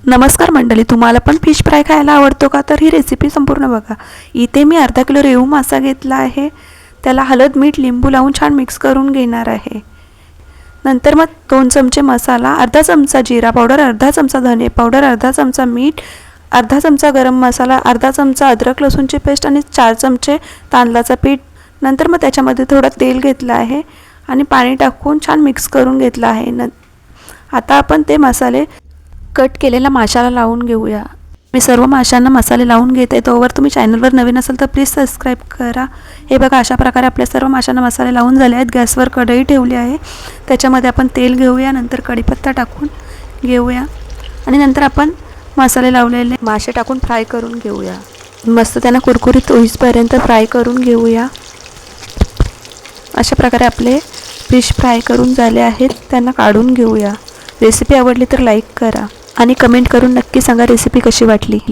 नमस्कार मंडळी, तुम्हाला पण फिश फ्राय खायला आवडतो का? तर ही रेसिपी संपूर्ण बघा. इथे मी अर्धा किलो रेहू मासा घेतला आहे. त्याला हळद, मीठ, लिंबू लावून छान मिक्स करून घेणार आहे. नंतर मग 2 चमचे मसाला, अर्धा चमचा जिरा पावडर, अर्धा चमचा धने पावडर, अर्धा चमचा मीठ, अर्धा चमचा गरम मसाला, अर्धा चमचा अद्रक लसूणची पेस्ट आणि 4 चमचे तांदळाचं पीठ. नंतर मग त्याच्यामध्ये थोडं तेल घेतलं आहे आणि पाणी टाकून छान मिक्स करून घेतलं आहे. आता आपण ते मसाले कट केलेला माशाला लावून घेऊया. मी सर्व माशांना मसाले लावून घेते. तोवर तुम्ही चॅनलवर नवीन असाल तर प्लीज सबस्क्राईब करा. हे बघा, अशा प्रकारे आपल्या सर्व माशांना मसाले लावून झाले आहेत. गॅसवर कढई ठेवली आहे. त्याच्यामध्ये आपण तेल घेऊया. नंतर कढीपत्ता टाकून घेऊया आणि नंतर आपण मसाले लावलेले मासे टाकून फ्राय करून घेऊया. मस्त त्यांना कुरकुरीत होईपर्यंत फ्राय करून घेऊया. अशा प्रकारे आपले फिश फ्राय करून झाले आहेत. त्यांना काढून घेऊया. रेसिपी आवडली तर लाईक करा आणि कमेंट करून नक्की सांगा रेसिपी कशी वाटली.